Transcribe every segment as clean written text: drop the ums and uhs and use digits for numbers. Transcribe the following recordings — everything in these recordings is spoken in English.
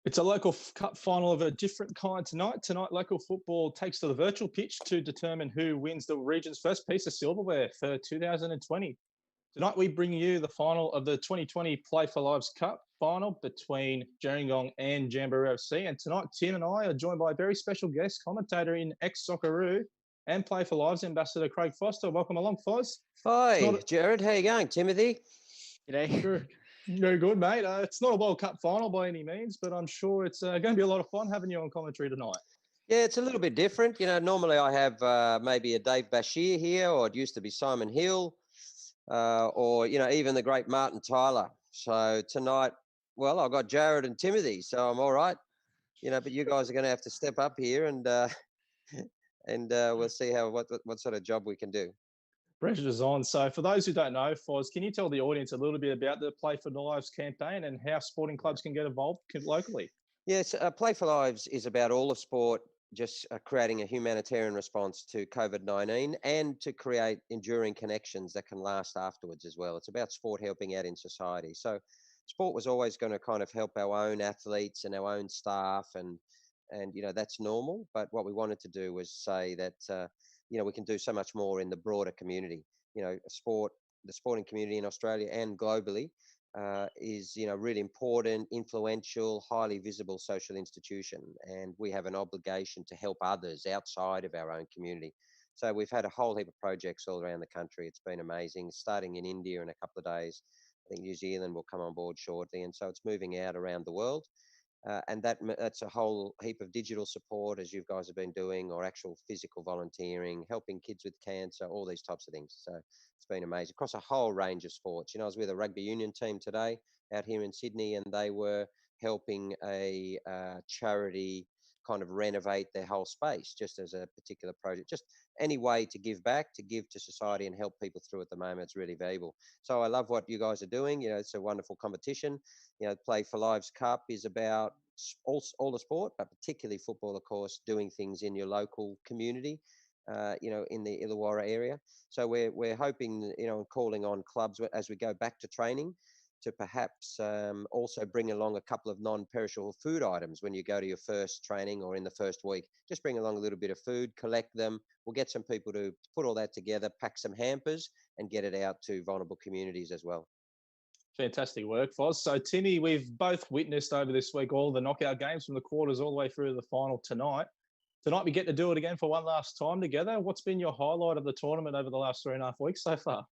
It's a local cup final of a different kind tonight. Tonight, local football takes to the virtual pitch to determine who wins the region's first piece of silverware for 2020. Tonight, we bring you the final of the 2020 Play for Lives Cup final between Gerringong and Jamberoo FC. And tonight, Tim and I are joined by a very special guest, commentator in ex-Socceroo and Play for Lives ambassador Craig Foster. Welcome along, Foz. Hi, Jared. How you going, Timothy? G'day. Very good, mate. It's not a World Cup final by any means, but I'm sure it's going to be a lot of fun having you on commentary tonight. Yeah, it's a little bit different. Normally I have maybe a Dave Bashir here, or it used to be Simon Hill, or, even the great Martin Tyler. So tonight, well, I've got Jared and Timothy, so I'm all right. But you guys are going to have to step up here and we'll see what sort of job we can do. Pressure's on. So for those who don't know, Foz, can you tell the audience a little bit about the Play for Lives campaign and how sporting clubs can get involved locally? Yes, Play for Lives is about all of sport, just creating a humanitarian response to COVID-19 and to create enduring connections that can last afterwards as well. It's about sport helping out in society. So sport was always going to kind of help our own athletes and our own staff and that's normal. But what we wanted to do was say that, we can do so much more in the broader community. The sporting community in Australia and globally is, really important, influential, highly visible social institution. And we have an obligation to help others outside of our own community. So we've had a whole heap of projects all around the country. It's been amazing, starting in India in a couple of days. I think New Zealand will come on board shortly. And so it's moving out around the world. And that's a whole heap of digital support, as you guys have been doing, or actual physical volunteering, helping kids with cancer, all these types of things. So it's been amazing across a whole range of sports. I was with a rugby union team today out here in Sydney, and they were helping a charity kind of renovate their whole space, just as a particular project. Just any way to give back, to give to society and help people through at the moment. It's really valuable. So I love what you guys are doing. It's a wonderful competition. Play for Lives Cup is about all the sport, but particularly football, of course, doing things in your local community, in the Illawarra area. So we're hoping, and calling on clubs as we go back to training to perhaps also bring along a couple of non-perishable food items when you go to your first training or in the first week. Just bring along a little bit of food, collect them. We'll get some people to put all that together, pack some hampers and get it out to vulnerable communities as well. Fantastic work, Foz. So, Timmy, we've both witnessed over this week all the knockout games from the quarters all the way through to the final tonight. Tonight, we get to do it again for one last time together. What's been your highlight of the tournament over the last 3.5 weeks so far?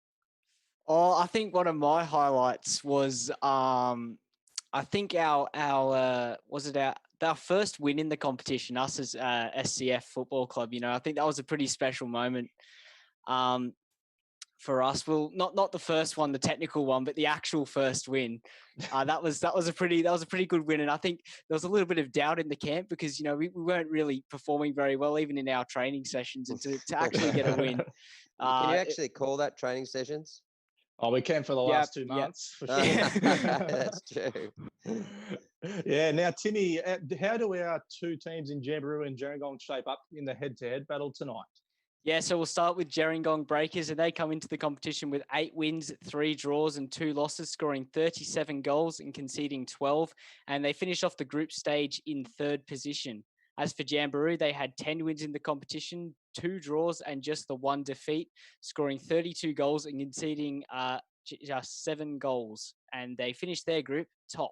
Oh, I think one of my highlights was, I think our first win in the competition, us as SCF Football Club. I think that was a pretty special moment for us. Well, not the first one, the technical one, but the actual first win. That was a pretty good win, and I think there was a little bit of doubt in the camp because we weren't really performing very well even in our training sessions, and to actually get a win. Can you actually call that training sessions? Oh, we can for the last 2 months, for sure. That's true. Yeah. Now, Timmy, how do our two teams in Jamberoo and Gerringong shape up in the head-to-head battle tonight? Yeah, so we'll start with Gerringong Breakers, and they come into the competition with 8 wins, 3 draws and 2 losses, scoring 37 goals and conceding 12, and they finished off the group stage in 3rd position. As for Jamberoo, they had 10 wins in the competition, 2 draws and just the 1 defeat, scoring 32 goals and conceding just 7 goals, and they finished their group top.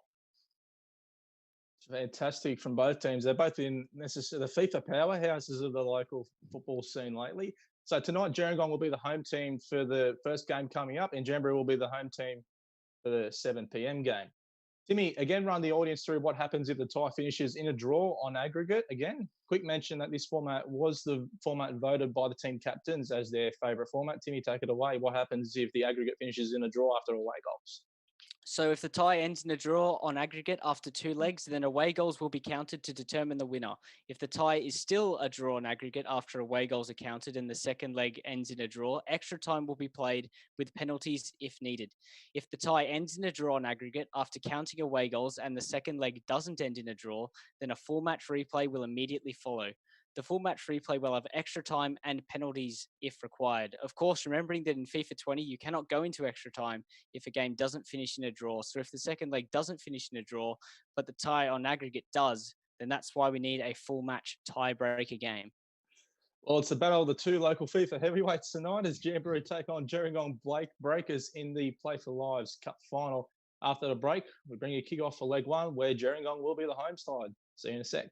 Fantastic from both teams. They're both in the FIFA powerhouses of the local football scene lately. So tonight, Gerringong will be the home team for the first game coming up, and Jamberoo will be the home team for the 7 p.m. game. Timmy, again, run the audience through what happens if the tie finishes in a draw on aggregate. Again, quick mention that this format was the format voted by the team captains as their favourite format. Timmy, take it away. What happens if the aggregate finishes in a draw after away goals? So if the tie ends in a draw on aggregate after 2 legs, then away goals will be counted to determine the winner. If the tie is still a draw on aggregate after away goals are counted and the second leg ends in a draw, extra time will be played with penalties if needed. If the tie ends in a draw on aggregate after counting away goals and the second leg doesn't end in a draw, then a full match replay will immediately follow. The full match replay will have extra time and penalties if required. Of course, remembering that in FIFA 20, you cannot go into extra time if a game doesn't finish in a draw. So if the second leg doesn't finish in a draw, but the tie on aggregate does, then that's why we need a full match tiebreaker game. Well, it's the battle of the two local FIFA heavyweights tonight as Jamboree take on Gerringong Breakers in the Play for Lives Cup final. After the break, we bring you kick-off for leg one, where Gerringong will be the home side. See you in a sec.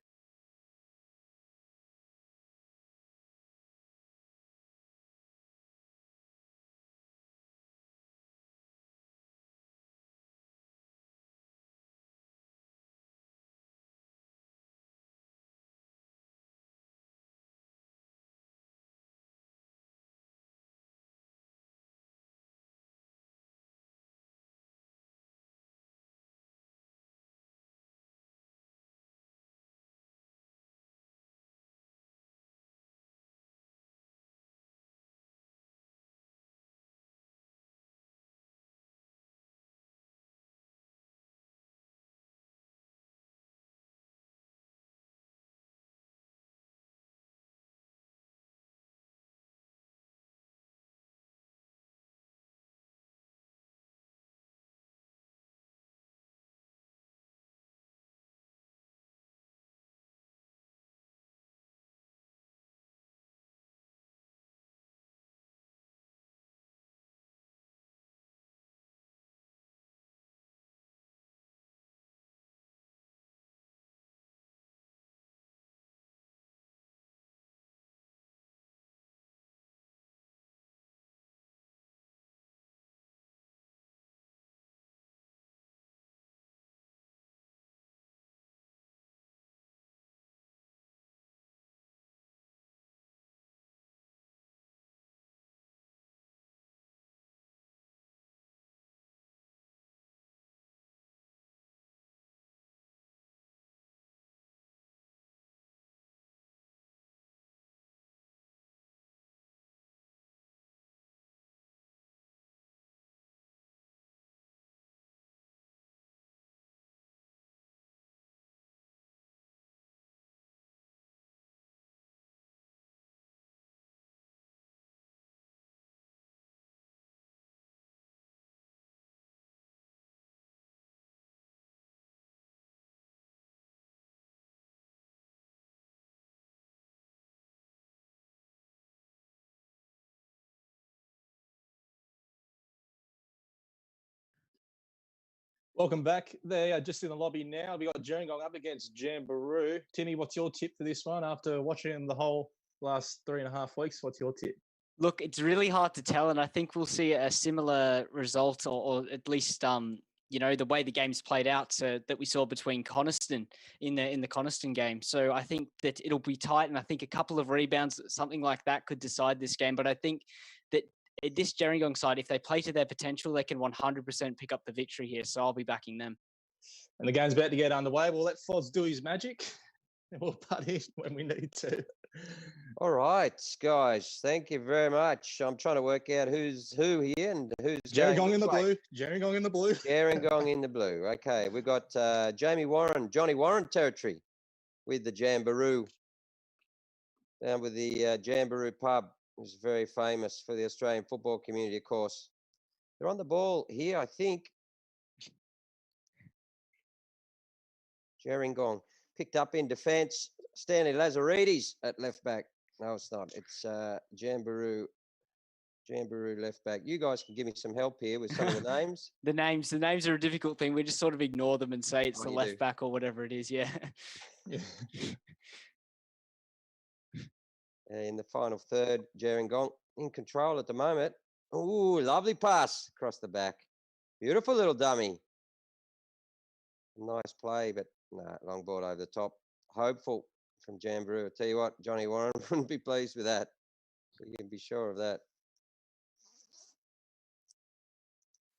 Welcome back. They are just in the lobby now. We got Gerringong up against Jamboree. Timmy, what's your tip for this one after watching them the whole last 3.5 weeks? What's your tip? Look, it's really hard to tell, and I think we'll see a similar result, or at least the way the game's played out that we saw between Coniston in the Coniston game. So I think that it'll be tight, and I think a couple of rebounds, something like that, could decide this game. But I think that this Gerringong side, if they play to their potential, they can 100% pick up the victory here. So I'll be backing them. And the game's about to get underway. We'll let Foz do his magic, and we'll butt in when we need to. All right, guys. Thank you very much. I'm trying to work out who's who here and who's Gerringong in the blue. Gerringong in the blue. Gerringong in the blue. Okay, we've got Johnny Warren territory with the Jamboree. Down with the Jamboree pub, which is very famous for the Australian football community, of course. They're on the ball here, I think. Gerringong picked up in defence. Stanley Lazaridis at left back. No, it's not. It's Jamboree left back. You guys can give me some help here with some of the names. The names are a difficult thing. We just sort of ignore them and say it's the left back or whatever it is. Yeah. In the final third, Gerringong in control at the moment. Ooh, lovely pass across the back. Beautiful little dummy. Nice play, but no, long ball over the top. Hopeful from Jamboree. I'll tell you what, Johnny Warren wouldn't be pleased with that. So you can be sure of that.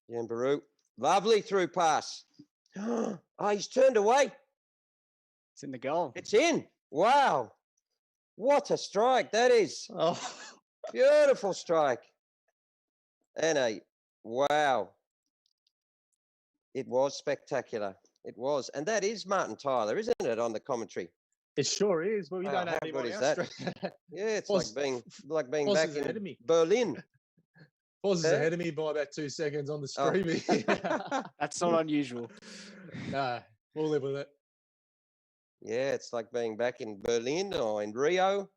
Jamboree, lovely through pass. Oh, he's turned away. It's in the goal. It's in. Wow. What a strike that is. Oh. Beautiful strike. And wow. It was spectacular. It was. And that is Martin Tyler, isn't it, on the commentary? It sure is. Well, you Wow, don't have how him good on is our that? stream. Yeah, it's Foz, like being Foz back is ahead of in me. Berlin. Foz is Yeah? ahead of me by about 2 seconds on the Oh. streaming. That's not unusual. Nah, we'll live with it. Yeah, it's like being back in Berlin or in Rio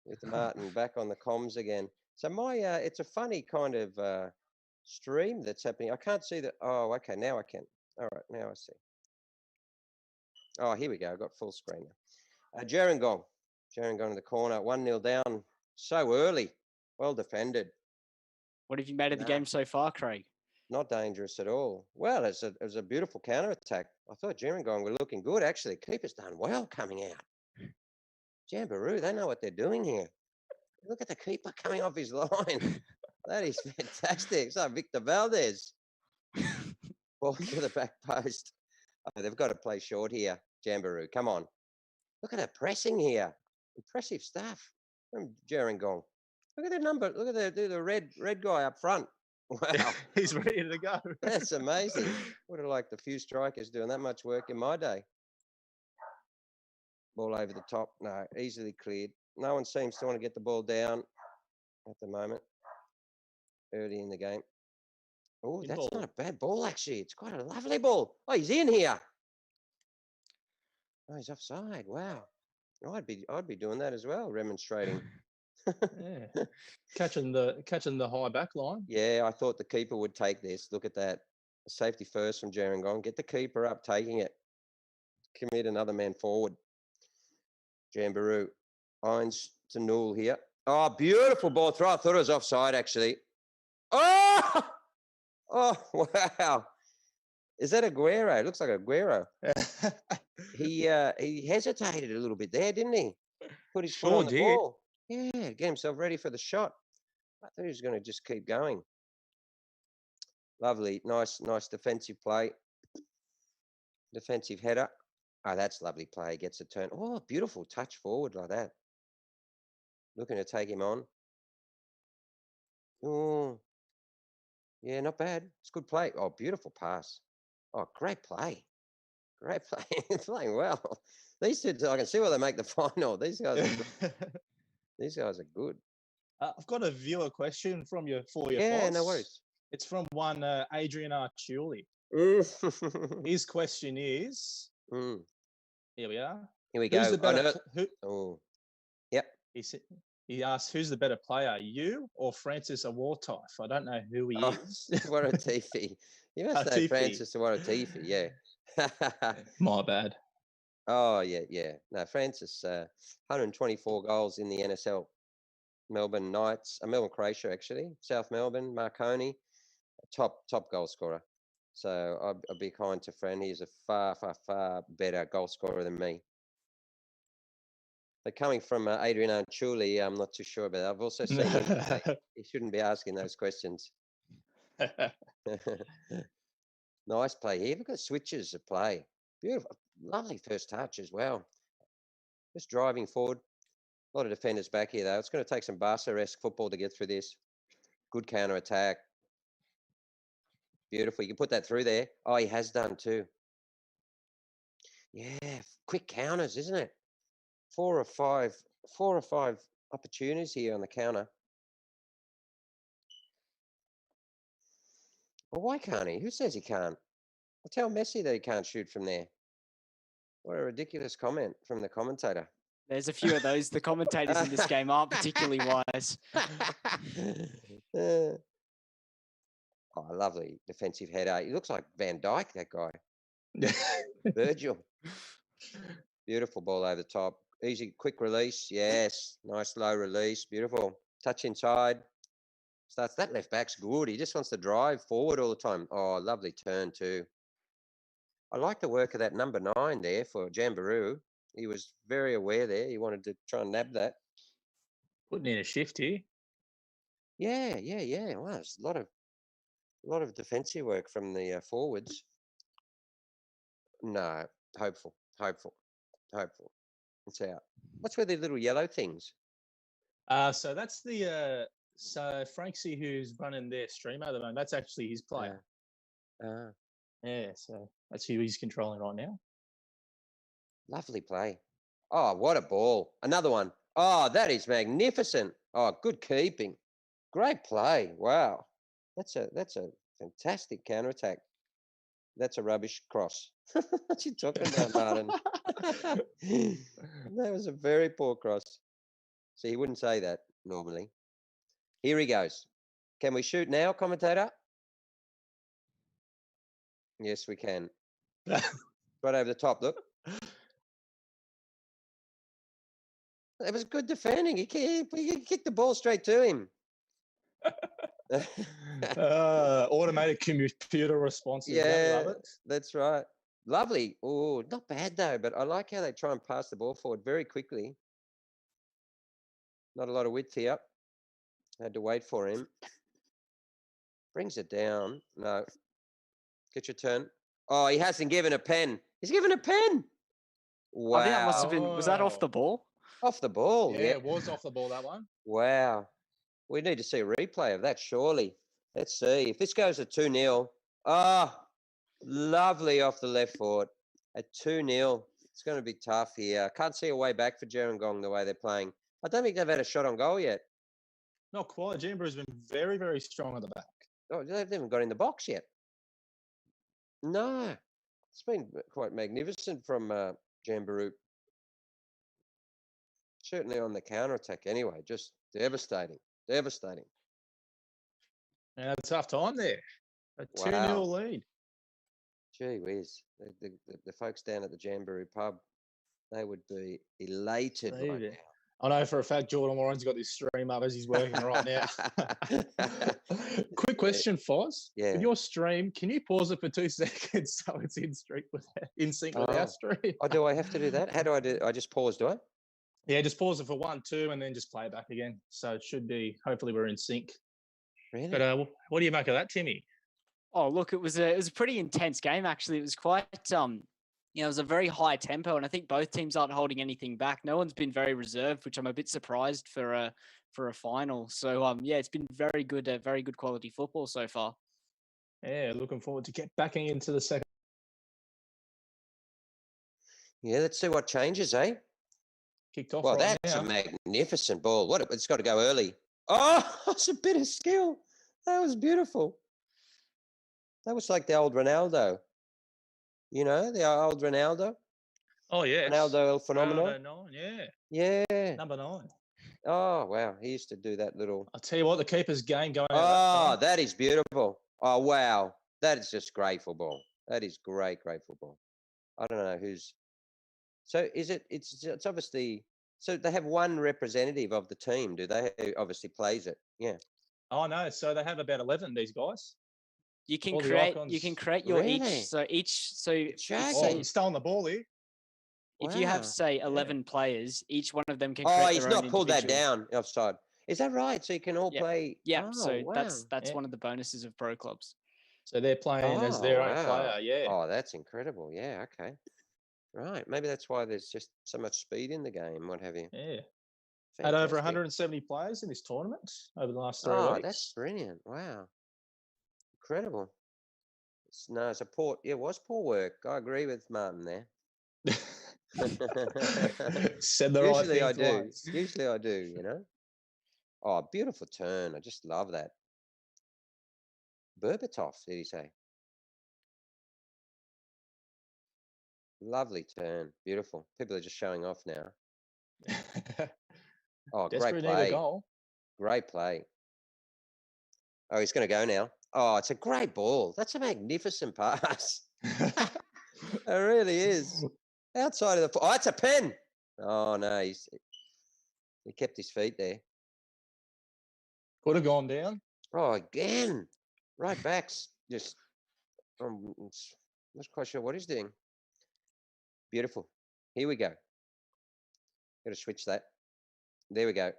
with Martin back on the comms again. So my, it's a funny kind of stream that's happening. I can't see that. Oh, okay, now I can. All right, now I see. Oh, here we go. I've got full screen now. Gerringong in the corner, 1-0 down. So early, well defended. What have you made of the Nah. game so far, Craig? Not dangerous at all. Well, it was a beautiful counter attack. I thought Gerringong were looking good actually. Keeper's done well coming out. Jamboree, they know what they're doing here. Look at the keeper coming off his line. That is fantastic. It's like Victor Valdez. Ball to the back post. Oh, they've got to play short here. Jamboree, come on. Look at the pressing here. Impressive stuff from Gerringong. Look at the number. Look at the red guy up front. Wow. He's ready to go. That's amazing. Would have liked a few strikers doing that much work in my day. Ball over the top. No, easily cleared. No one seems to want to get the ball down at the moment. Early in the game. Oh, Good that's ball. not a bad ball, actually. It's quite a lovely ball. Oh, he's in here. Oh, he's offside. Wow. I'd be doing that as well, remonstrating. Yeah. Catching the high back line. Yeah, I thought the keeper would take this. Look at that. Safety first from Gerringong. Get the keeper up, taking it. Commit another man forward. Jamboree. Irons to Newell here. Oh, beautiful ball throw. I thought it was offside, actually. Oh! Oh, wow. Is that Aguero? It looks like Aguero. He hesitated a little bit there, didn't he? Put his foot Sure on the did. ball. Yeah, get himself ready for the shot. I thought he was going to just keep going. Lovely, nice defensive play. Defensive header. Oh, that's lovely play. Gets a turn. Oh, beautiful touch forward like that. Looking to take him on. Oh, yeah, not bad. It's good play. Oh, beautiful pass. Oh, great play. Great play. Playing well. These two, I can see why they make the final. These guys are good. These guys are good. I've got a viewer question from you for your Yeah, Foz. no worries. It's from one Adrian Arciuli. His question is, Mm. here we are. Here we Who's go. the better? Oh, yep. He asked, who's the better player, you or Francis Awartife? I don't know who he Oh, is. Waratifi. You must know Tifi. Francis Waratifi, yeah. My bad. Oh, yeah. No, Francis, 124 goals in the NSL. Melbourne Knights, Melbourne Croatia, actually. South Melbourne, Marconi, top goal scorer. So I'd be kind to Fran. He's a far better goal scorer than me. But coming from Adrian Arciuli, I'm not too sure about that. I've also seen him say he shouldn't be asking those questions. Nice play here. Look at the switches of play. Beautiful. Lovely first touch as well. Just driving forward. A lot of defenders back here, though. It's going to take some Barca-esque football to get through this. Good counter attack. Beautiful. You can put that through there. Oh, he has done too. Yeah, quick counters, isn't it? 4 or 5 opportunities here on the counter. Well, why can't he? Who says he can't? I'll tell Messi that he can't shoot from there. What a ridiculous comment from the commentator. There's a few of those. The commentators in this game aren't particularly wise. Oh, lovely defensive header. He looks like Van Dijk, that guy. Virgil. Beautiful ball over the top. Easy, quick release. Yes. Nice low release. Beautiful. Touch inside. Starts that left back's good. He just wants to drive forward all the time. Oh, lovely turn too. I like the work of that number 9 there for Jamboree. He was very aware there. He wanted to try and nab that. Putting in a shift here. Yeah. Well, there's a lot of defensive work from the forwards. No, hopeful. It's out. What's with the little yellow things? So that's the so Franksy, who's running their stream at the moment. That's actually his player. Yeah, so that's who he's controlling right now. Lovely play. Oh, what a ball. Another one. Oh, that is magnificent. Oh, good keeping. Great play. Wow. That's a fantastic counter attack. That's a rubbish cross. What you talking about, Martin? That was a very poor cross. So he wouldn't say that normally. Here he goes. Can we shoot now, commentator? Yes, we can. Right over the top, look. It was good defending. He kicked the ball straight to him. Automated computer responses. Yeah, love it. That's right. Lovely. Oh, not bad though, but I like how they try and pass the ball forward very quickly. Not a lot of width here. Had to wait for him. Brings it down. No. Get your turn. Oh, he hasn't given a pen. He's given a pen. Wow. I think that must have been. Was that off the ball? Off the ball. Yeah, it was off the ball, that one. Wow. We need to see a replay of that, surely. Let's see. If this goes to 2-0. Ah, lovely off the left foot. At 2-0. It's going to be tough here. I can't see a way back for Gerringong the way they're playing. I don't think they've had a shot on goal yet. Not quite. Jamboree has been very, very strong at the back. Oh, they haven't even got in the box yet. No. It's been quite magnificent from Jamboree. Certainly on the counter-attack anyway. Just devastating. Devastating. Yeah, a tough time there. A 2-0 lead. Gee whiz. The folks down at the Jamboree pub, they would be elated right now. I know for a fact Jordan Warren's got this stream up as he's working right now. Quick question, Foz. Yeah. With your stream, can you pause it for 2 seconds so it's in sync with our stream? Oh, do I have to do that? How do I do? I just pause, do I? Yeah, just pause it for 1, 2, and then just play it back again. So it should be. Hopefully, we're in sync. Really? But what do you make of that, Timmy? Oh, look, it was a pretty intense game actually. It was quite it was a very high tempo, and I think both teams aren't holding anything back. No one's been very reserved, which I'm a bit surprised for a final. So it's been very good quality football so far. Yeah, looking forward to get backing into the second. Yeah, let's see what changes, eh? Kicked off. Well, right that's now. a magnificent ball. It's got to go early. Oh, it's a bit of skill. That was beautiful. That was like the old Ronaldo. You know, the old Ronaldo? Oh, yeah. Ronaldo El Fenomeno? Ronaldo 9, yeah. Yeah. Number 9. Oh, wow. He used to do that little... I'll tell you what, the keeper's game going Oh, that is beautiful. Oh, wow. That is just great football. That is great football. I don't know who's... So is it... It's obviously... So they have one representative of the team, do they? Who obviously plays it. Yeah. Oh, no. So they have about 11, these guys. You can All the create your Really? each Oh, you're stealing the ball here. if you have say 11 players, each one of them can. Oh, create he's their own not pulled that individual- down offside. Is that right? So you can all play. Yeah, Oh, so wow. that's Yeah. one of the bonuses of pro clubs. So they're playing as their own wow. player. Yeah. Oh, that's incredible. Yeah. Okay. Right. Maybe that's why there's just so much speed in the game. What have you? Yeah. Had over Fantastic. 170 players in this tournament over the last 3 Oh, weeks. that's brilliant. Wow. Incredible. It's a poor. It was poor work. I agree with Martin there. Said the right thing. I do. twice. Usually I do, you know. Oh, beautiful turn. I just love that. Berbatov, did he say? Lovely turn. Beautiful. People are just showing off now. Oh, Desperate great need a play. goal. Great play. Oh, he's going to go now. Oh, it's a great ball. That's a magnificent pass. It really is. Outside of the... Oh, that's a pen. Oh, no. He kept his feet there. Could have gone down. Oh, again. Right backs. Just... I'm not quite sure what he's doing. Beautiful. Here we go. Got to switch that. There we go.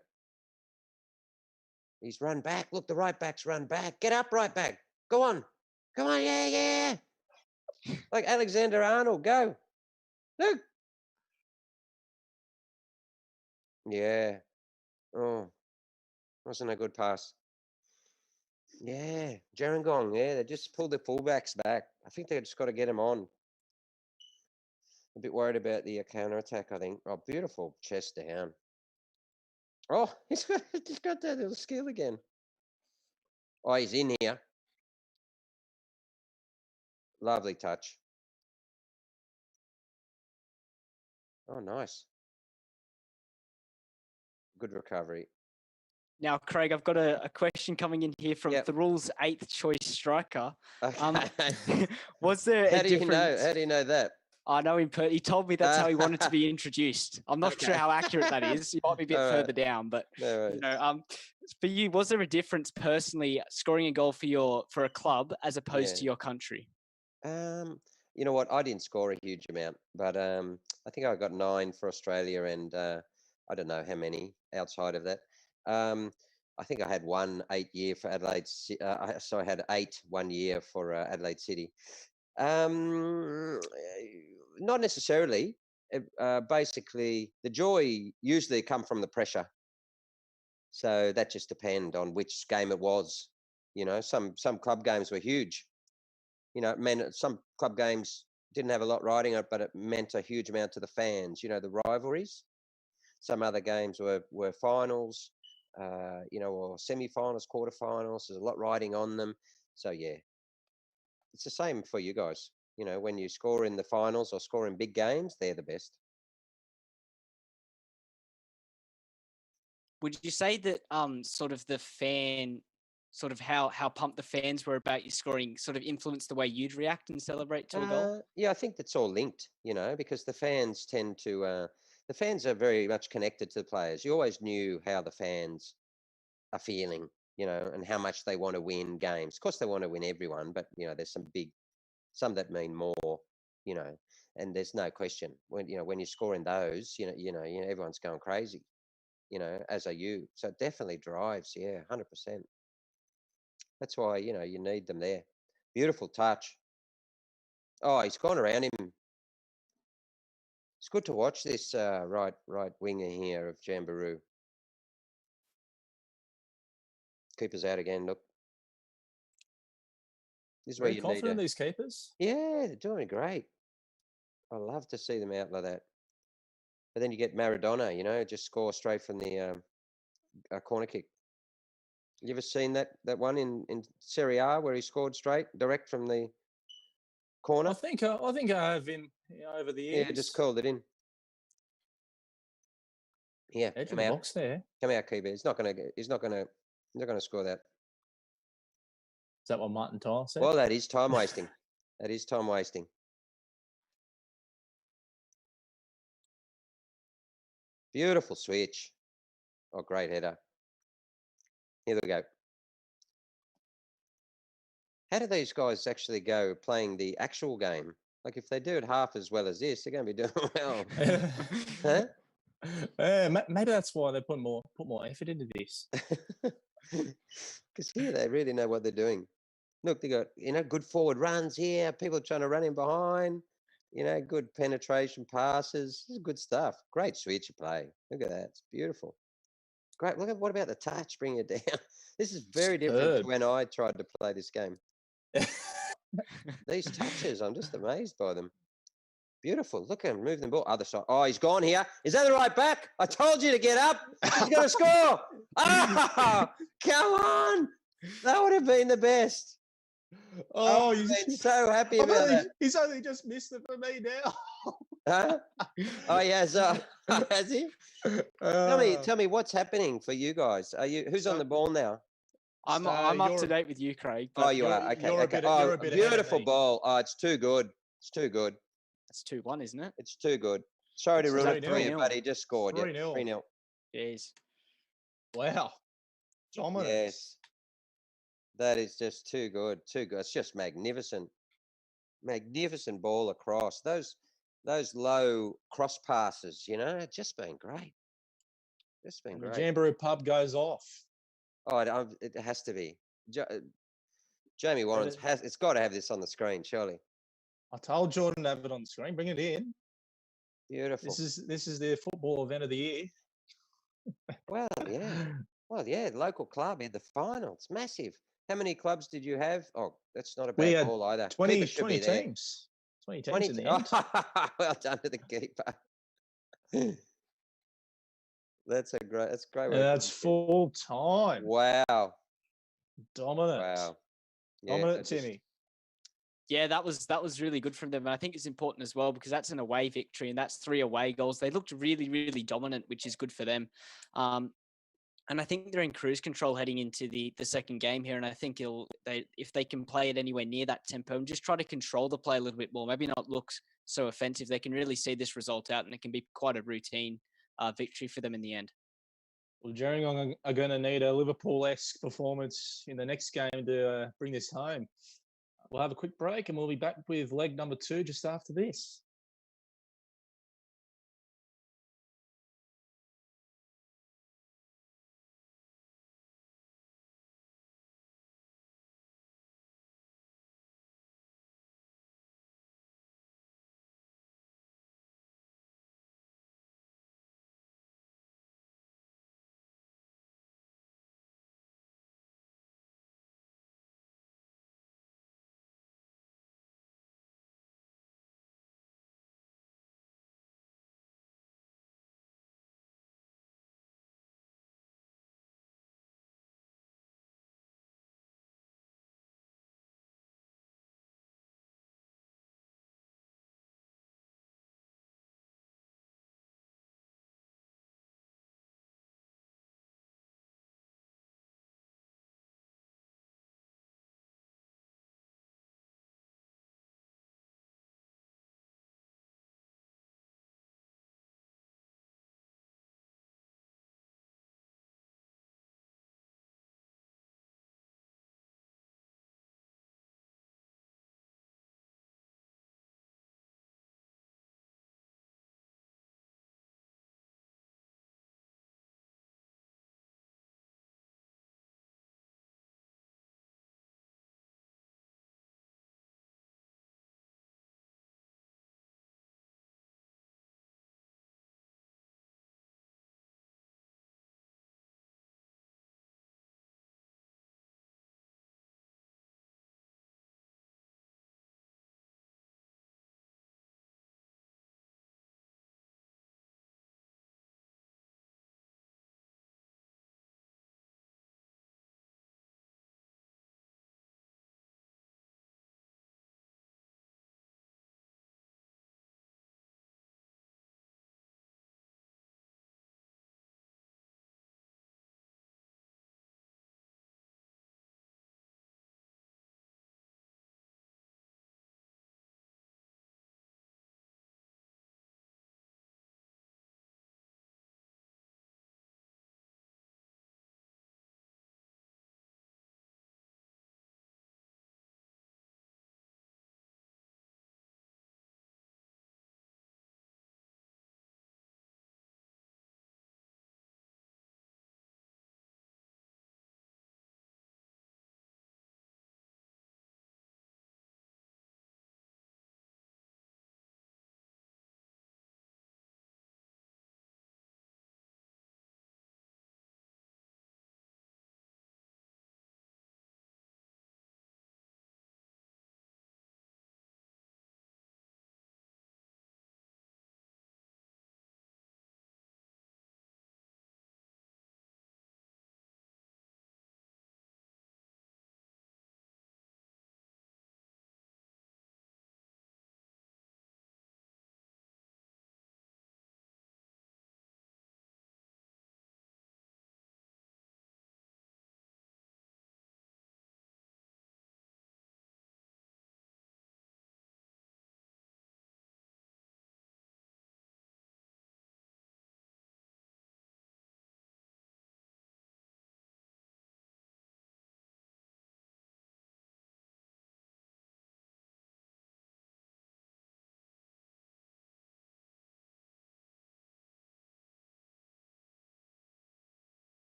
He's run back. Look, the right back's run back. Get up, right back. Go on. Come on. Yeah. Like Alexander Arnold. Go. Look. Yeah. Oh. Wasn't a good pass. Yeah. Gerringong. Yeah. They just pulled the fullbacks back. I think they just got to get him on. A bit worried about the counter attack, I think. Oh, beautiful chest down. Oh, he's got that little skill again. Oh, he's in here. Lovely touch. Oh, nice. Good recovery. Now, Craig, I've got a question coming in here from Yep. Thrall's 8th choice striker. Okay. Was there How a do you know? difference? How do you know that? I know him. He told me that's how he wanted to be introduced. I'm not sure Okay. how accurate that is. He might be a bit All right. further down, but No you worries. know, for you, was there a difference personally scoring a goal for a club as opposed to Yeah. your country? You know what? I didn't score a huge amount, but I think I got 9 for Australia, and I don't know how many outside of that. I think I had 1 8-year for Adelaide. So I had 8 1 year for Adelaide City. Not necessarily. Basically, the joy usually come from the pressure. So that just depend on which game it was. You know, some club games were huge. You know, it meant some club games didn't have a lot riding on it, but it meant a huge amount to the fans. You know, the rivalries. Some other games were finals, you know, or semi-finals, quarterfinals. There's a lot riding on them. So yeah, it's the same for you guys. You know, when you score in the finals or score in big games, they're the best. Would you say that sort of the fan, sort of how pumped the fans were about you scoring, sort of influenced the way you'd react and celebrate to a goal? Yeah, I think that's all linked, you know, because the fans tend to, the fans are very much connected to the players. You always knew how the fans are feeling, you know, and how much they want to win games. Of course, they want to win everyone, but, you know, there's some that mean more, you know, and there's no question when, you know, when you score in those, everyone's going crazy, you know, as are you. So it definitely drives, yeah, 100%. That's why, you know, you need them there. Beautiful touch. Oh, he's gone around him. It's good to watch this right winger here of Jamboree. Keeper's out again. Look, this is where Very you need confident to. these keepers. Yeah, they're doing great. I love to see them out like that. But then you get Maradona, you know, just score straight from the corner kick. You ever seen that one in Serie A where he scored straight, direct from the corner? I think I have him over the years. Yeah, just curled it in. Yeah, Edge come of the out, box there. come out, keeper. He's not gonna score that. Is that what Martin Tyler said? Well, that is time wasting. That is time wasting. Beautiful switch. Oh, great header. Here we go. How do these guys actually go playing the actual game? Like if they do it half as well as this, they're going to be doing well. Huh? Maybe that's why they put more effort into this. Because here they really know what they're doing. Look, they got, you know, good forward runs here. People trying to run in behind. You know, good penetration passes. This is good stuff. Great switch of play. Look at that. It's beautiful. Great. Look at what about the touch? Bring it down. This is very different to Superb. when I tried to play this game. These touches, I'm just amazed by them. Beautiful. Look at him move the ball. Other side. Oh, he's gone here. Is that the right back? I told you to get up. He's going to score. Ah, come on. That would have been the best. Oh, I've been so happy about that. He's only just missed it for me now. Huh? Oh, yeah. So, has he? Tell me what's happening for you guys. Who's on the ball now? I'm up to date with you, Craig. Oh, you are. Okay. Okay. Oh, beautiful ball. Oh, it's too good. It's too good. It's 2-1, isn't it? It's too good. Sorry to It's ruin it for you, 3-0. but he just scored. 3-0. 3-0. Jeez. Wow. Dominance. Yes. That is just too good. Too good. It's just magnificent. Magnificent ball across. Those low cross passes, you know, it's just been great. Just been And the great. Jamboree pub goes off. Oh, it has to be. Jamie Warren's it's got to have this on the screen, surely. I told Jordan to have it on the screen. Bring it in. Beautiful. This is their football event of the year. Well, yeah. Well, yeah, local club in the final. It's massive. How many clubs did you have? Oh, that's not a We bad had ball either. 20 Keeper should be there. teams. 20 teams in the end. Well done to the keeper. That's great And work. that's full time. Wow. Dominant. Wow. Yeah, Dominant, Timmy. Yeah, that was really good from them. And I think it's important as well because that's an away victory and that's 3 away goals. They looked really, really dominant, which is good for them. And I think they're in cruise control heading into the second game here. And I think if they can play it anywhere near that tempo and just try to control the play a little bit more, maybe not look so offensive, they can really see this result out and it can be quite a routine victory for them in the end. Well, Gerringong are going to need a Liverpool-esque performance in the next game to bring this home. We'll have a quick break and we'll be back with leg number 2 just after this.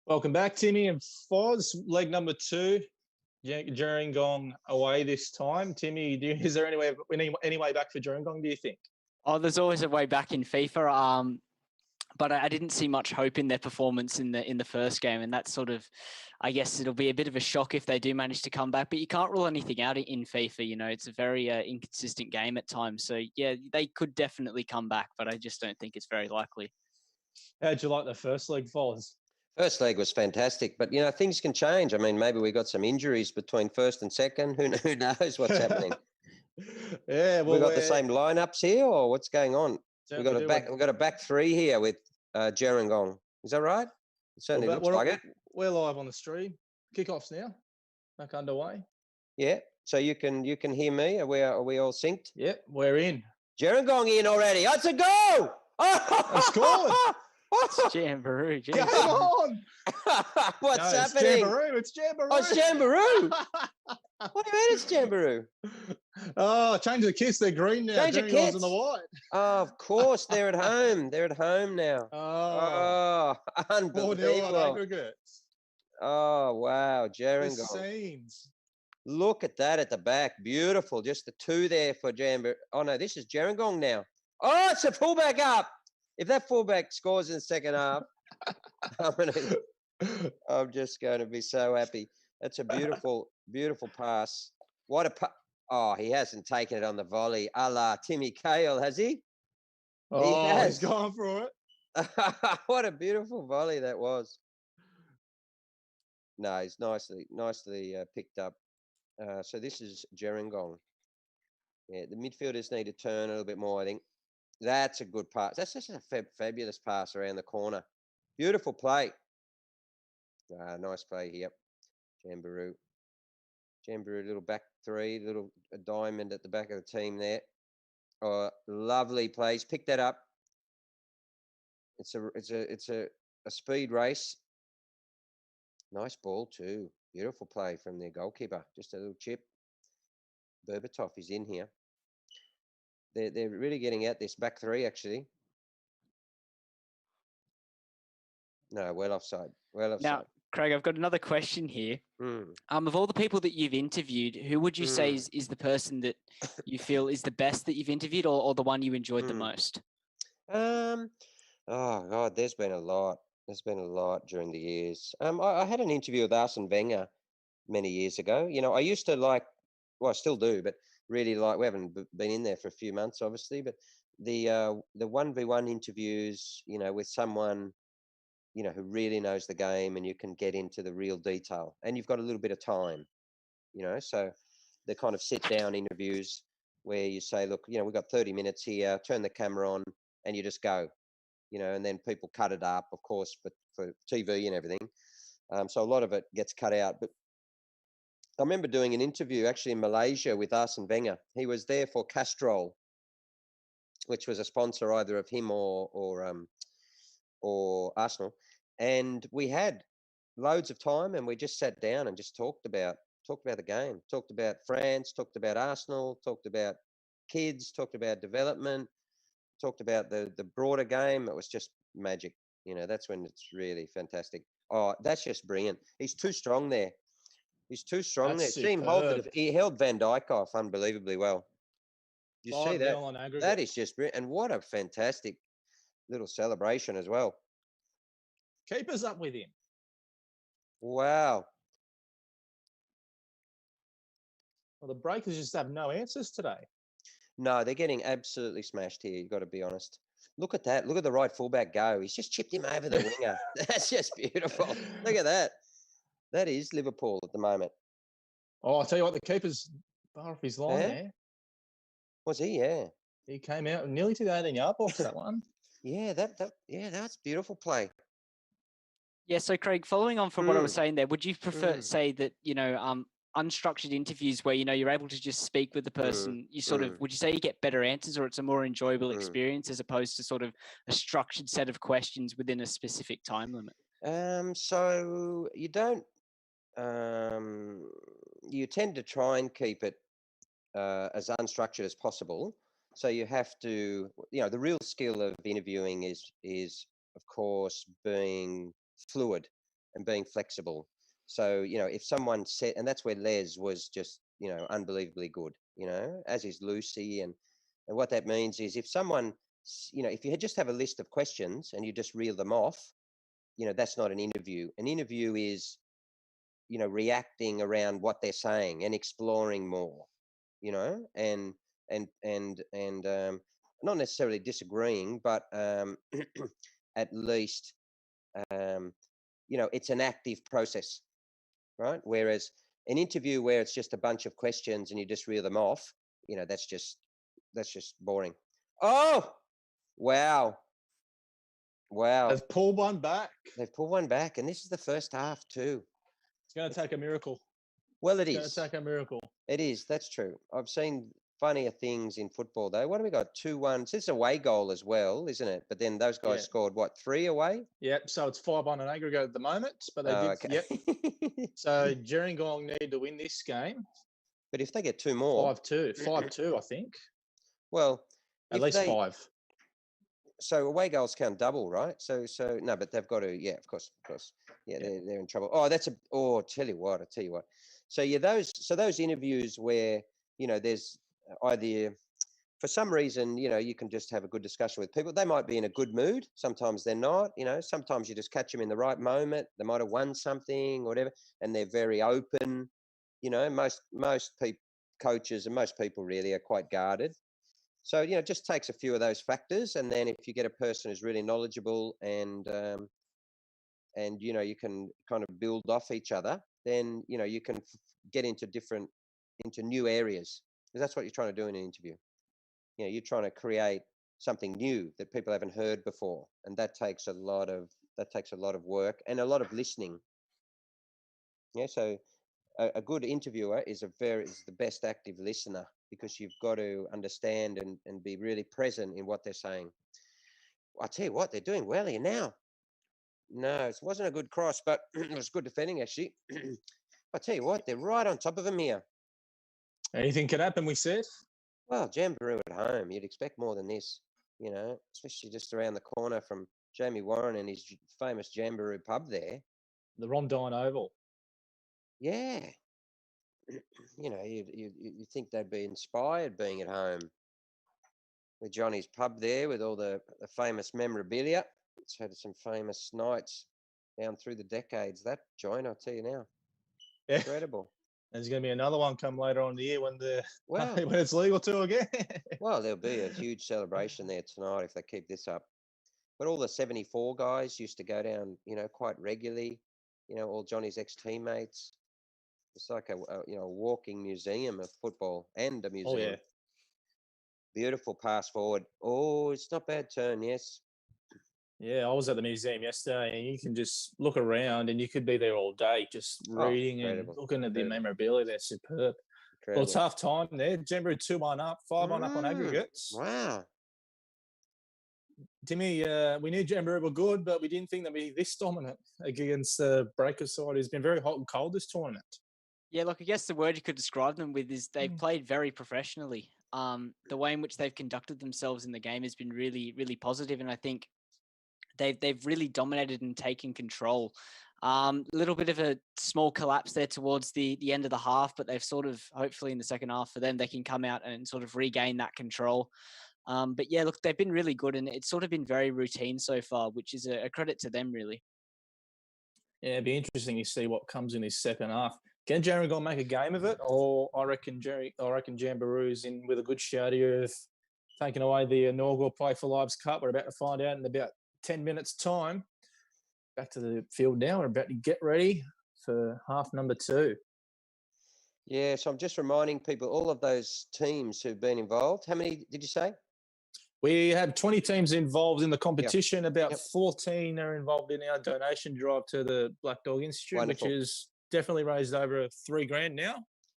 Welcome back, Timmy and Foz. Leg number 2, Gerringong away this time. Timmy, is there any way back for Gerringong, do you think? Oh, there's always a way back in FIFA. But I didn't see much hope in their performance in the first game, and that's sort of, I guess it'll be a bit of a shock if they do manage to come back. But you can't rule anything out in FIFA. You know, it's a very inconsistent game at times. So yeah, they could definitely come back, but I just don't think it's very likely. How'd you like the first leg, Foz? First leg was fantastic, but things can change. I mean, maybe we got some injuries between first and second. Who knows what's happening? Yeah, well, we got the same lineups here, or what's going on? Yeah, We've got a back 3 here with Gerringong. Is that right? It certainly looks like it. We're live on the stream. Kickoffs now. Back underway. Yeah. So you can hear me. Are we all synced? Yep, we're in. Gerringong in already. That's a goal! Oh, scored! It's Jamboree. Game on! What's happening? It's Jamboree. Oh, it's Jamboree. What do you mean it's Jamboree? Oh, change the kits. They're green now. Change the kits. On the white. Oh, of course. They're at home. They're at home now. Oh, unbelievable. Aggregates. Oh, wow. Gerringong. The scenes. Look at that at the back. Beautiful. Just the 2 there for Jamboree. Oh, no, this is Gerringong now. Oh, it's a fullback up. If that fullback scores in the second half, I'm just going to be so happy. That's a beautiful, beautiful pass. What a oh, he hasn't taken it on the volley. A la Timmy Cahill, has he? Oh, he's gone for it. What a beautiful volley that was. No, he's nicely picked up. So this is Gerringong. Yeah, the midfielders need to turn a little bit more, I think. That's a good pass. That's just a fabulous pass around the corner. Beautiful play. Nice play here. Jamboree, little back 3, little diamond at the back of the team there. Oh, lovely plays. Pick that up. It's a speed race. Nice ball too. Beautiful play from their goalkeeper. Just a little chip. Berbatov is in here. They're really getting out this back 3 actually. No, well offside. Now, Craig, I've got another question here. Of all the people that you've interviewed, who would you say is the person that you feel is the best that you've interviewed, or the one you enjoyed the most? Oh God, there's been a lot. There's been a lot during the years. I had an interview with Arsene Wenger many years ago. I used to like, well, I still do, but really like. We haven't been in there for a few months, obviously, but the 1v1 interviews, with someone, who really knows the game, and you can get into the real detail, and you've got a little bit of time, so the kind of sit down interviews where you say, look, we've got 30 minutes here, turn the camera on, and you just go, and then people cut it up, of course, but for TV and everything. So a lot of it gets cut out. But I remember doing an interview actually in Malaysia with Arsene Wenger. He was there for Castrol, which was a sponsor either of him or Arsenal. And we had loads of time, and we just sat down and just talked about the game, talked about France, talked about Arsenal, talked about kids, talked about development, talked about the broader game. It was just magic. That's when it's really fantastic. Oh, that's just brilliant. He's too strong there. He's too strong there. See him hold he held Van Dijk off unbelievably well. You see that? That is just brilliant. And what a fantastic little celebration as well. Keeper's up with him. Wow. Well, the Breakers just have no answers today. No, they're getting absolutely smashed here. You've got to be honest. Look at that. Look at the right fullback go. He's just chipped him over the winger. That's just beautiful. Look at that. That is Liverpool at the moment. Oh, I'll tell you what, the keeper's bar off his line there. Was he? Yeah. He came out nearly to the 18-yard box, that one. Yeah, that's beautiful play. Yeah, so Craig, following on from what I was saying there, would you prefer say that, unstructured interviews where, you're able to just speak with the person, you sort of, would you say you get better answers, or it's a more enjoyable experience as opposed to sort of a structured set of questions within a specific time limit? So you don't, you tend to try and keep it as unstructured as possible. So you have to, the real skill of interviewing is of course being fluid and being flexible. So, if someone said, and that's where Les was just, unbelievably good, as is Lucy. And what that means is if someone, if you just have a list of questions and you just reel them off, that's not an interview. An interview is, reacting around what they're saying and exploring more, and not necessarily disagreeing, but at least, it's an active process, right? Whereas an interview where it's just a bunch of questions and you just reel them off, that's just boring. Oh, wow. They've pulled one back. They've pulled one back, and this is the first half too. It's going to take a miracle. Well, It's going to take a miracle. It is. That's true. I've seen funnier things in football, though. What have we got? 2-1. It's an away goal as well, isn't it? But then those guys scored, 3 away? Yep. So it's 5-1 an aggregate at the moment. But they did. Okay. Yep. So Gerringong need to win this game. But if they get 2 more. 5-2. 5-2, I think. Well, at least 5. So away goals count double, right? So no, but they've got to, of course. Yeah, they're in trouble. Oh, I tell you what. So yeah, those interviews where, there's either, for some reason, you can just have a good discussion with people. They might be in a good mood. Sometimes they're not, sometimes you just catch them in the right moment. They might have won something or whatever, and they're very open. Most people, coaches and most people really are quite guarded. So, it just takes a few of those factors. And then if you get a person who's really knowledgeable and you can kind of build off each other, then, you can get into new areas. Because that's what you're trying to do in an interview. You're trying to create something new that people haven't heard before. And that takes a lot of work and a lot of listening. Yeah. So a good interviewer is the best active listener, because you've got to understand and be really present in what they're saying. I tell you what, they're doing well here now. No, it wasn't a good cross, but it was good defending, actually. I tell you what, they're right on top of them here. Anything could happen, we said. Well, Jamboree at home, you'd expect more than this, especially just around the corner from Jamie Warren and his famous Jamboree pub there. The Rondine Oval. Yeah. You think they'd be inspired being at home with Johnny's pub there with all the famous memorabilia. It's had some famous nights down through the decades, that joint, I'll tell you now. Yeah. Incredible. There's going to be another one come later on in the year when it's legal to again. Well, there'll be a huge celebration there tonight if they keep this up. But all the 74 guys used to go down, quite regularly, all Johnny's ex-teammates. It's like a walking museum of football and a museum. Oh, yeah. Beautiful pass forward. Oh, it's not bad turn, yes. Yeah, I was at the museum yesterday, and you can just look around, and you could be there all day just reading and looking at the memorabilia. They're superb. Incredible. Well, tough time there. Jamboree 2-1 up, 5-1 up on aggregates. Wow. Timmy, we knew Jamboree were good, but we didn't think they'd be this dominant against the Breakers side, who's been very hot and cold this tournament. Yeah, look, I guess the word you could describe them with is they've played very professionally. The way in which they've conducted themselves in the game has been really, really positive, and I think they've really dominated and taken control. A little bit of a small collapse there towards the end of the half, but they've sort of, hopefully in the second half for them, they can come out and sort of regain that control. But yeah, look, they've been really good, and it's sort of been very routine so far, which is a credit to them, really. Yeah, it'd be interesting to see what comes in his second half. Can Gerringong make a game of it, or I reckon Jamboree's in with a good shout here of taking away the inaugural Play for Lives Cup. We're about to find out in about 10 minutes' time. Back to the field now. We're about to get ready for half number 2. Yeah, so I'm just reminding people, all of those teams who've been involved, how many did you say? We have 20 teams involved in the competition. Yep. About 14 are involved in our donation drive to the Black Dog Institute, wonderful. Which is definitely raised over $3,000 now.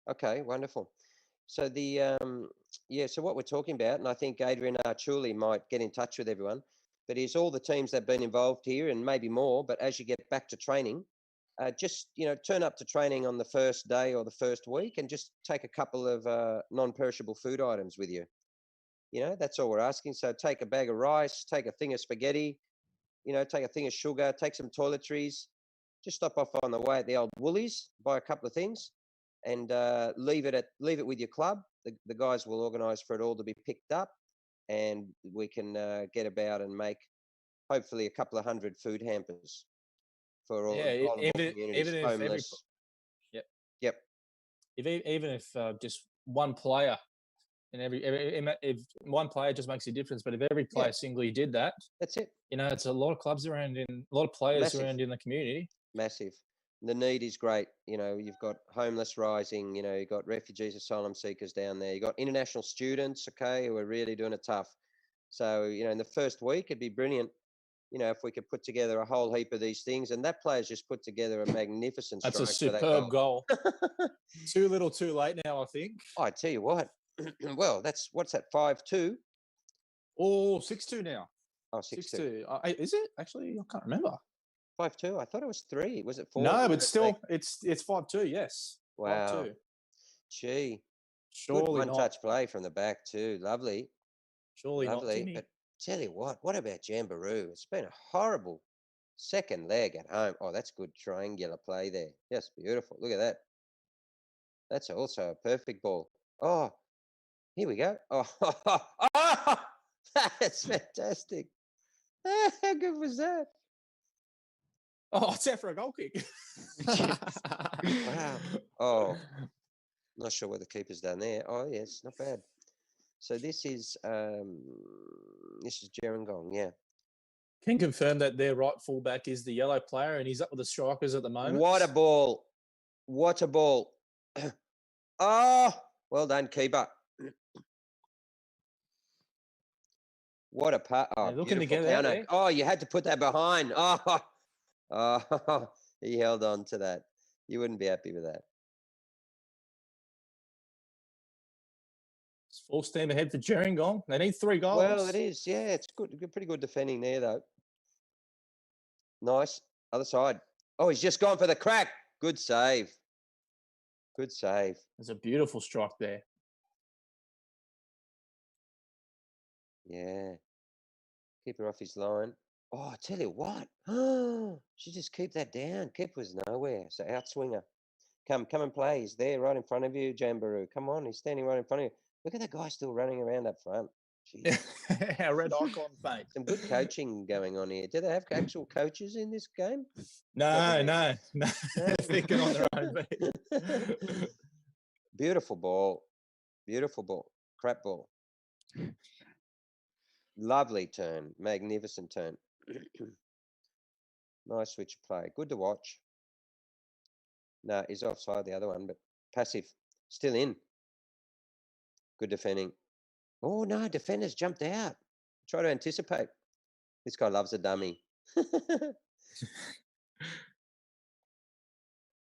Okay, wonderful. So so what we're talking about, and I think Adrian Archuli might get in touch with everyone, but is all the teams that have been involved here, and maybe more, but as you get back to training, just, turn up to training on the first day or the first week and just take a couple of non-perishable food items with you. That's all we're asking. So take a bag of rice, take a thing of spaghetti, take a thing of sugar, take some toiletries, just stop off on the way at the old Woolies, buy a couple of things, and leave it with your club. The guys will organise for it all to be picked up, and we can get about and make hopefully a couple of 100 food hampers for all vulnerable communities, even if homeless. Yep. Yep. Even if just one player if one player just makes a difference, but if every player singly did that, that's it. It's a lot of clubs around a lot of players Massive. around in the community. Massive. The need is great. You've got homeless rising, you've got refugees, asylum seekers down there. You've got international students, who are really doing it tough. So, in the first week, it'd be brilliant, if we could put together a whole heap of these things. And that player's just put together a magnificent That's a strike for superb that goal. Too little, too late now, I think. I tell you what. Well, what's that, 5-2? Oh, 6-2 now. Oh, 6-2. Is it? Actually, I can't remember. 5-2? I thought it was 3. Was it 4? No, but still, it's 5-2, yes. Wow. 5-2. Gee. Surely good not. one-touch play from the back too. Lovely. Surely Lovely. not, Timmy. But tell you what about Jamberoo? It's been a horrible second leg at home. Oh, that's good triangular play there. Just beautiful. Look at that. That's also a perfect ball. Oh, here we go. Oh, that's fantastic. How good was that? Oh, it's out for a goal kick. Wow. Oh, not sure what the keeper's done there. Oh, yes, not bad. So this is Gerringong, yeah. Can confirm that their right fullback is the yellow player, and he's up with the strikers at the moment. What a ball! What a ball! Oh, well done, keeper. What a part! Oh, looking to beautiful get out counter. there. Oh, you had to put that behind. Oh, he held on to that. You wouldn't be happy with that. It's full steam ahead for Gerringong. They need 3 goals. Well, it is. Yeah, it's good. Pretty good defending there, though. Nice. Other side. Oh, he's just gone for the crack. Good save. Good save. There's a beautiful strike there. Yeah. Keep her off his line. Oh, I tell you what. Should just keep that down. Keep was nowhere. So outswinger. Come and play. He's there right in front of you, Jamberoo. Come on. He's standing right in front of you. Look at that guy still running around up front. Jeez. Our red icon, mate. Some good coaching going on here. Do they have actual coaches in this game? No. They're thinking on their own feet. Beautiful ball. Beautiful ball. Crap ball. Lovely turn. Magnificent turn. Nice switch of play. Good to watch. No, he's offside, the other one, but passive. Still in. Good defending. Oh, no, defenders jumped out. Try to anticipate. This guy loves a dummy.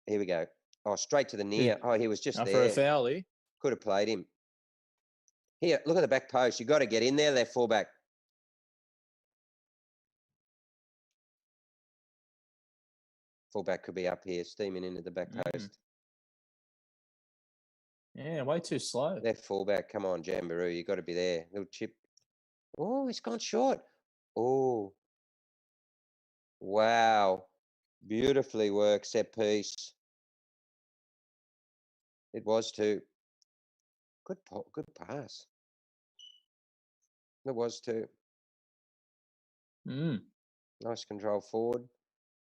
Here we go. Oh, straight to the near. Oh, he was just there. For a foul, Could have played him. Here, look at the back post. You've got to get in there, fullback. Fullback could be up here, steaming into the back post. Yeah, way too slow. Their fullback, come on, Jamberoo, you've got to be there. Little chip. Oh, he's gone short. Oh. Wow. Beautifully worked, set piece. It was too. Good pass. It was too. Nice control forward.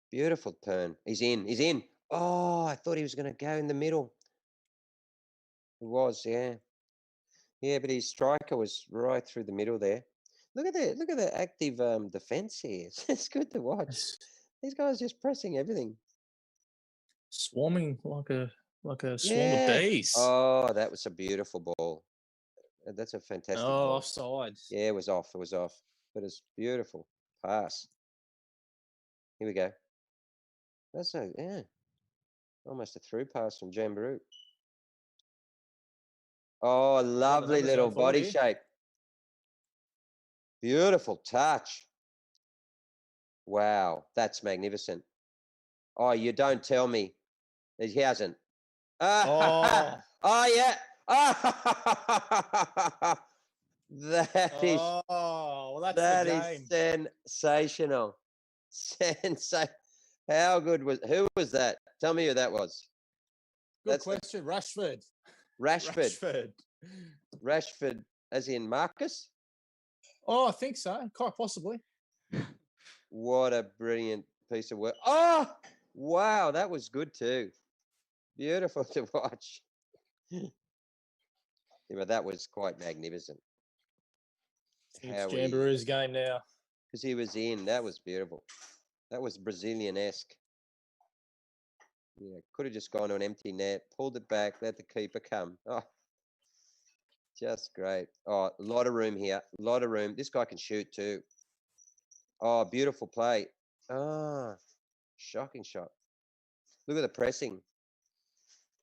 Beautiful turn. He's in. Oh, I thought he was going to go in the middle. He was, yeah. Yeah, but his striker was right through the middle there. Look at the active defense here. It's good to watch. These guys just pressing everything. Swarming like a swarm of bees. Oh, that was a beautiful ball. That's a fantastic ball. Offside. Yeah, it was off. But it's beautiful. Pass. Here we go. That's almost a through pass from Jamberoo. Oh, lovely little body shape. Beautiful touch. Wow, that's magnificent. Oh, you don't tell me. He hasn't. Oh, yeah. That is. Oh, well, that's that the game. is sensational. How good who was that? Tell me who that was. Good That's the- question. Rashford. Rashford. Rashford, as in Marcus. Oh, I think so. Quite possibly. What a brilliant piece of work. Oh, wow. That was good too. Beautiful to watch. Yeah, but that was quite magnificent. It's Jamboroo's game now. Because he was in. That was beautiful. That was Brazilian-esque. Yeah, could have just gone to an empty net, pulled it back, let the keeper come. Oh, just great. Oh, a lot of room here. A lot of room. This guy can shoot too. Oh, beautiful play. Ah, shocking shot. Look at the pressing.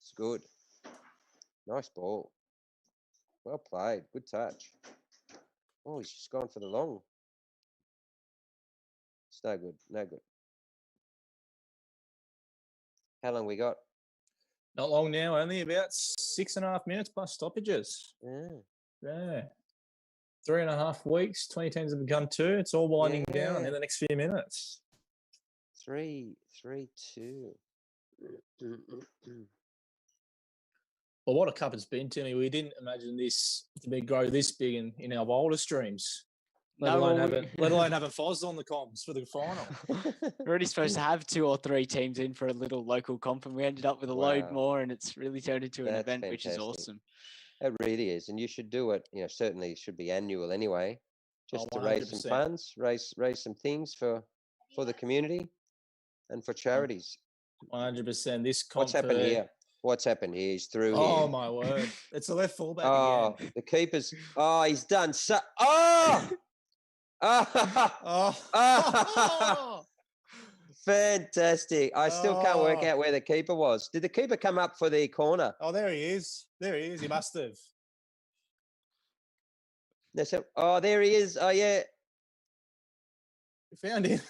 It's good. Nice ball. Well played. Good touch. Oh, he's just gone for the long. It's no good. No good. How long we got? Not long now. Only about 6.5 minutes plus stoppages. Yeah. Yeah. 3.5 weeks. 20 teams have begun 2. It's all winding down Yeah. in the next few minutes. 3-2. Well, what a cup it's been, Timmy. We didn't imagine this to grow this big in our wildest dreams. Let alone have a Foz on the comms for the final. We're already supposed to have 2 or 3 teams in for a little local comp, and we ended up with a load Wow. more, and it's really turned into an That's event, which is fantastic. awesome. It really is, and you should do it. Certainly it should be annual anyway, just to raise some 100%. funds, raise some things for the community and for charities. 100%. This comp What's happened here? What's happened here? He's through Oh, here. my word. It's a left fullback Oh, again. the keeper's. Oh, he's done so. Oh, Oh. oh. Fantastic! I still can't work Oh. out where the keeper was. Did the keeper come up for the corner? Oh, there he is. There he is. He must have. Oh, there he is. Oh, yeah. We found him.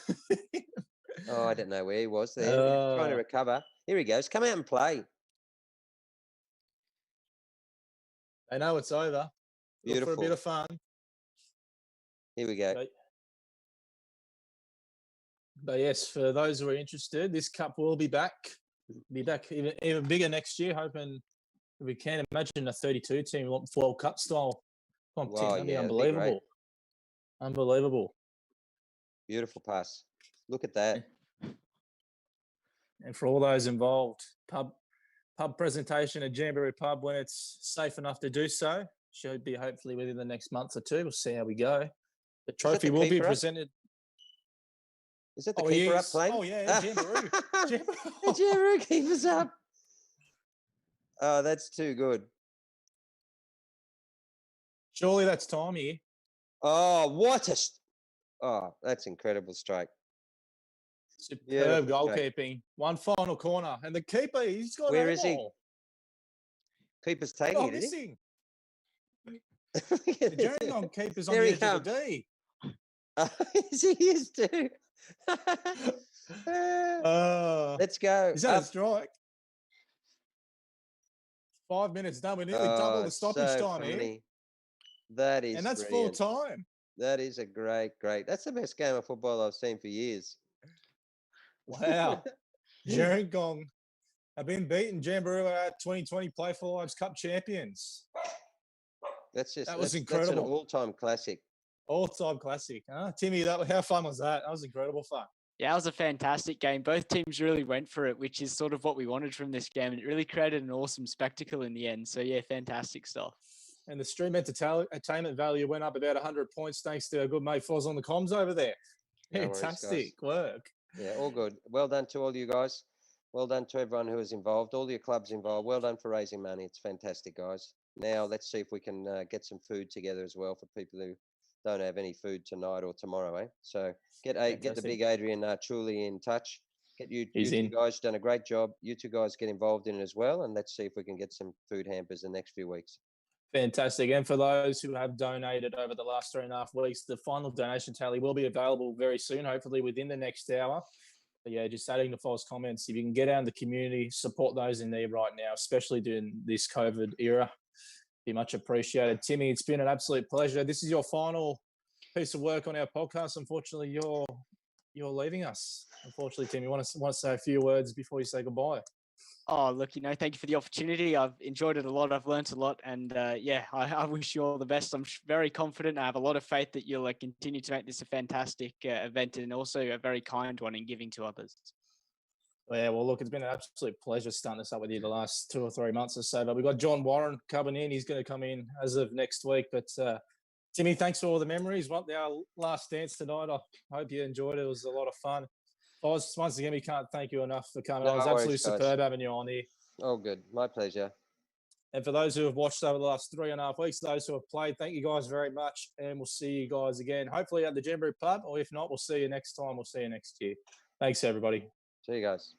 Oh, I don't know where he was there. He's trying to recover. Here he goes. Come out and play. They know it's over. Look for a bit Beautiful. of fun. Here we go. But yes, for those who are interested, this cup will be back. Be back even bigger next year. Hoping we can imagine a 32-team World Cup style competition. Wow, That'd be yeah, that'd be great. unbelievable. Unbelievable. Beautiful pass. Look at that. And for all those involved, pub presentation at Jamboree Pub when it's safe enough to do so. Should be hopefully within the next month or 2. We'll see how we go. The trophy will be presented. Is that the keeper up playing? Oh, yeah, Jamboree. The Jamboree keeper's up. Oh, that's too good. Surely that's time here. Oh, what a... Oh, that's incredible strike. Superb goalkeeping. One final corner. And the keeper, he's got Where is he? ball. Keeper's taking it, is missing. he? The Gerringong keeper's on the edge of the D. He is too. Let's go. Is that a strike? 5 minutes done. We're nearly double the stoppage time here. That is And that's brilliant. full time. That is a great. That's the best game of football I've seen for years. Wow. Gerringong have been beaten. Jamboree are 2020 Play for Lives Cup champions. That was incredible. That's an incredible. all-time classic. All-time classic. Huh? Timmy, how fun was that? That was incredible fun. Yeah, it was a fantastic game. Both teams really went for it, which is sort of what we wanted from this game. And it really created an awesome spectacle in the end. So, yeah, fantastic stuff. And the stream entertainment value went up about 100 points thanks to our good mate Foz on the comms over there. Fantastic work. Yeah, all good. Well done to all you guys. Well done to everyone who is involved, all your clubs involved. Well done for raising money. It's fantastic, guys. Now let's see if we can get some food together as well for people who don't have any food tonight or tomorrow, eh? So get the big Adrian truly in touch. Get you two guys done a great job. You two guys get involved in it as well, and let's see if we can get some food hampers the next few weeks. Fantastic. And for those who have donated over the last 3.5 weeks, the final donation tally will be available very soon, hopefully within the next hour. But yeah, just adding to Foz comments, if you can get out in the community, support those in need right now, especially during this COVID era, be much appreciated. Timmy, it's been an absolute pleasure. This is your final piece of work on our podcast. Unfortunately, you're you're leaving us. Unfortunately, Tim, you want to say a few words before you say goodbye? Oh, look, thank you for the opportunity. I've enjoyed it a lot. I've learnt a lot. And I wish you all the best. I'm very confident. I have a lot of faith that you'll continue to make this a fantastic event and also a very kind one in giving to others. Yeah, well, look, it's been an absolute pleasure starting this up with you the last 2 or 3 months or so. But we've got John Warren coming in. He's going to come in as of next week. But Timmy, thanks for all the memories. Our last dance tonight. I hope you enjoyed it. It was a lot of fun. Once again, we can't thank you enough for coming. It was absolutely superb having you on here. Oh, good. My pleasure. And for those who have watched over the last 3.5 weeks, those who have played, thank you guys very much. And we'll see you guys again, hopefully at the Jamboree Pub, or if not, we'll see you next time. We'll see you next year. Thanks, everybody. See you guys.